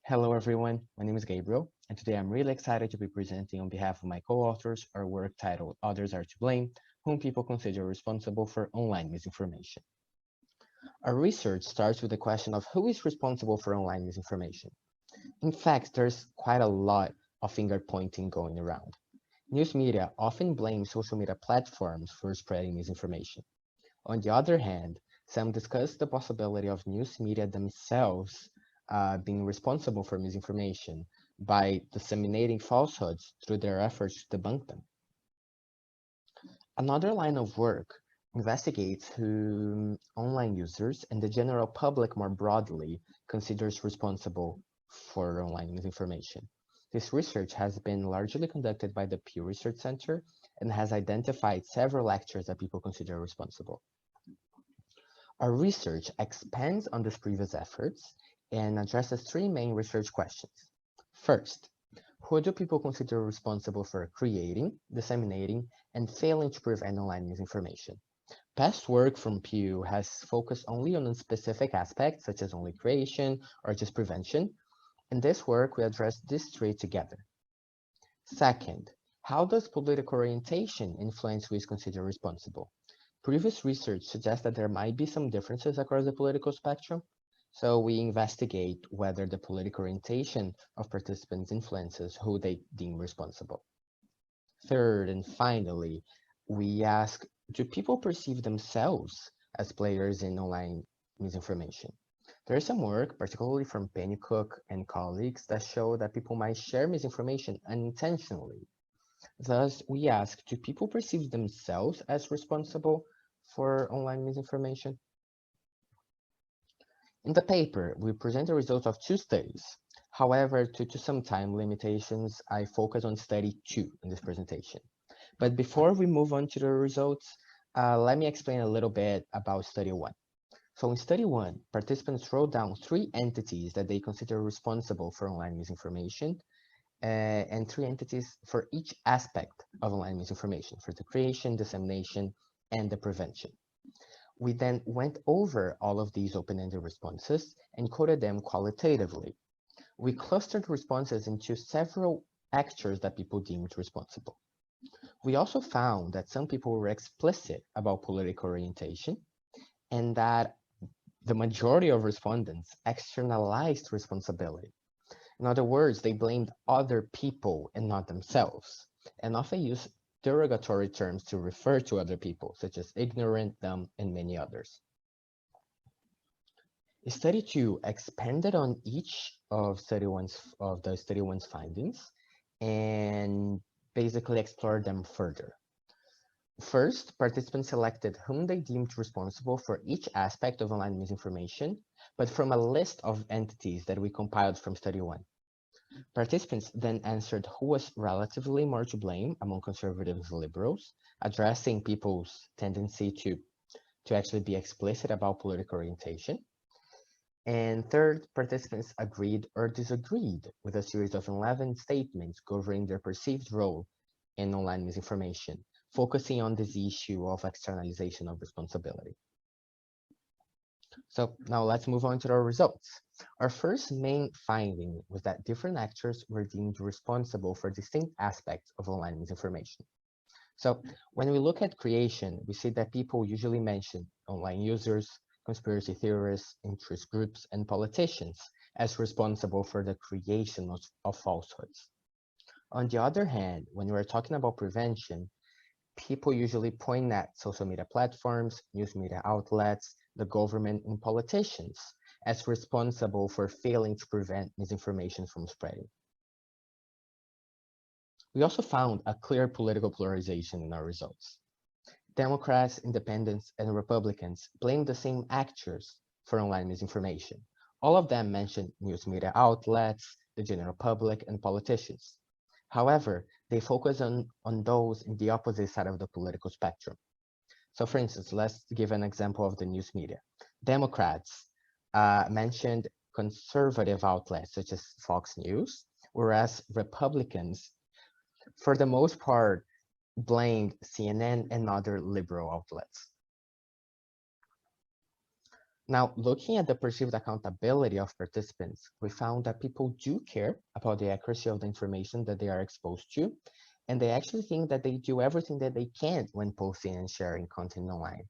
Hello everyone, my name is Gabriel, and today I'm really excited to be presenting on behalf of my co-authors our work titled Others Are to Blame, Whom People Consider Responsible for Online Misinformation. Our research starts with the question of who is responsible for online misinformation. In fact, there's quite a lot of finger pointing going around. News media often blame social media platforms for spreading misinformation. On the other hand, some discuss the possibility of news media themselves being responsible for misinformation by disseminating falsehoods through their efforts to debunk them. Another line of work investigates who online users and the general public more broadly considers responsible for online misinformation. This research has been largely conducted by the Pew Research Center and has identified several actors that people consider responsible. Our research expands on these previous efforts and addresses three main research questions. First, who do people consider responsible for creating, disseminating, and failing to prevent online misinformation? Past work from Pew has focused only on a specific aspects, such as only creation or just prevention. In this work, we address these three together. Second, how does political orientation influence who is considered responsible? Previous research suggests that there might be some differences across the political spectrum, so we investigate whether the political orientation of participants influences who they deem responsible. Third, and finally, we ask, do people perceive themselves as players in online misinformation? There is some work, particularly from Pennycook and colleagues, that show that people might share misinformation unintentionally. Thus, we ask, do people perceive themselves as responsible for online misinformation? In the paper, we present the results of two studies. However, due to some time limitations, I focus on study 2 in this presentation. But before we move on to the results, let me explain a little bit about study 1. So in study 1, participants wrote down 3 entities that they consider responsible for online misinformation, and 3 entities for each aspect of online misinformation, for the creation, dissemination, and the prevention. We then went over all of these open-ended responses and coded them qualitatively. We clustered responses into several actors that people deemed responsible. We also found that some people were explicit about political orientation and that the majority of respondents externalized responsibility. In other words, they blamed other people and not themselves, and often used derogatory terms to refer to other people, such as ignorant, dumb, and many others. Study 2 expanded on each of the study 1's findings and basically explored them further. First, participants selected whom they deemed responsible for each aspect of online misinformation, but from a list of entities that we compiled from study 1. Participants then answered who was relatively more to blame among conservatives and liberals, addressing people's tendency to actually be explicit about political orientation. And third, participants agreed or disagreed with a series of 11 statements governing their perceived role in online misinformation, focusing on this issue of externalization of responsibility. So now let's move on to our results. Our first main finding was that different actors were deemed responsible for distinct aspects of online misinformation. So when we look at creation, we see that people usually mention online users, conspiracy theorists, interest groups, and politicians as responsible for the creation of falsehoods. On the other hand, when we're talking about prevention, people usually point at social media platforms, news media outlets, the government, and politicians as responsible for failing to prevent misinformation from spreading. We also found a clear political polarization in our results. Democrats, independents, and Republicans blamed the same actors for online misinformation. All of them mentioned news media outlets, the general public, and politicians. However, they focus on those in the opposite side of the political spectrum. So for instance, let's give an example of the news media. Democrats mentioned conservative outlets such as Fox News, whereas Republicans, for the most part, blamed CNN and other liberal outlets. Now, looking at the perceived accountability of participants, we found that people do care about the accuracy of the information that they are exposed to, and they actually think that they do everything that they can when posting and sharing content online.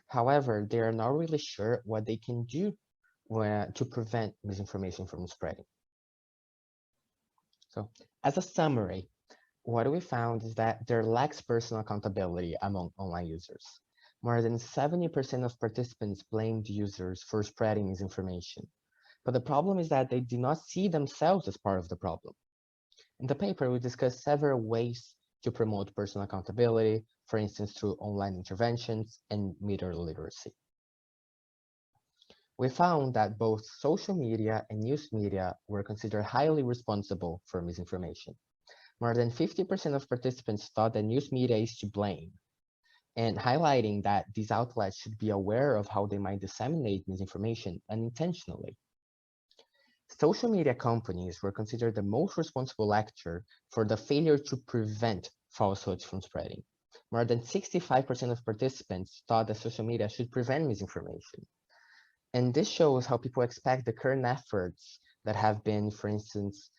However, they are not really sure what they can do to prevent misinformation from spreading. So, as a summary, what we found is that there lacks personal accountability among online users. More than 70% of participants blamed users for spreading misinformation. But the problem is that they do not see themselves as part of the problem. In the paper, we discuss several ways to promote personal accountability, for instance, through online interventions and media literacy. We found that both social media and news media were considered highly responsible for misinformation. More than 50% of participants thought that news media is to blame, and highlighting that these outlets should be aware of how they might disseminate misinformation unintentionally. Social media companies were considered the most responsible actor for the failure to prevent falsehoods from spreading. More than 65% of participants thought that social media should prevent misinformation. And this shows how people expect the current efforts that have been, for instance,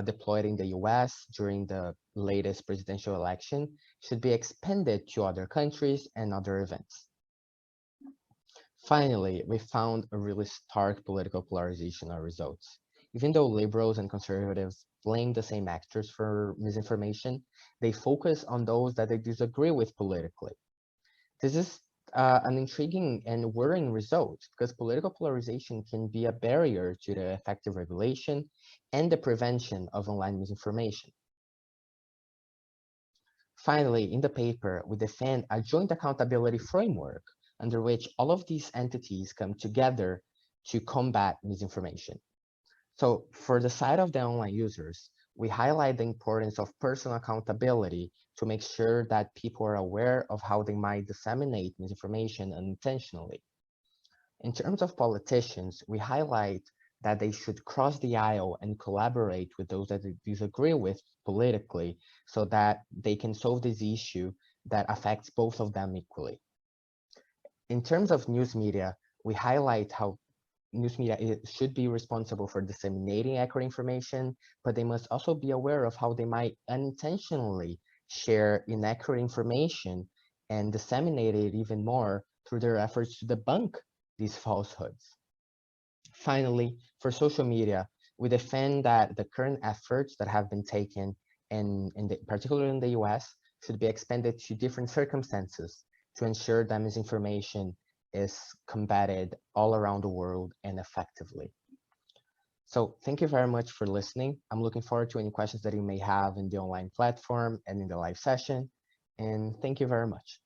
deployed in the US during the latest presidential election should be expanded to other countries and other events. Finally, we found a really stark political polarization in our results. Even though liberals and conservatives blame the same actors for misinformation, they focus on those that they disagree with politically. This is an intriguing and worrying result because political polarization can be a barrier to the effective regulation and the prevention of online misinformation. Finally, in the paper, we defend a joint accountability framework under which all of these entities come together to combat misinformation. So for the side of the online users, we highlight the importance of personal accountability to make sure that people are aware of how they might disseminate misinformation unintentionally. In terms of politicians, we highlight that they should cross the aisle and collaborate with those that they disagree with politically so that they can solve this issue that affects both of them equally. In terms of news media, we highlight how news media should be responsible for disseminating accurate information, but they must also be aware of how they might unintentionally share inaccurate information and disseminate it even more through their efforts to debunk these falsehoods. Finally, for social media, we defend that the current efforts that have been taken, particularly in the US, should be expanded to different circumstances to ensure that misinformation is combated all around the world and effectively. So thank you very much for listening. I'm looking forward to any questions that you may have in the online platform and in the live session. And thank you very much.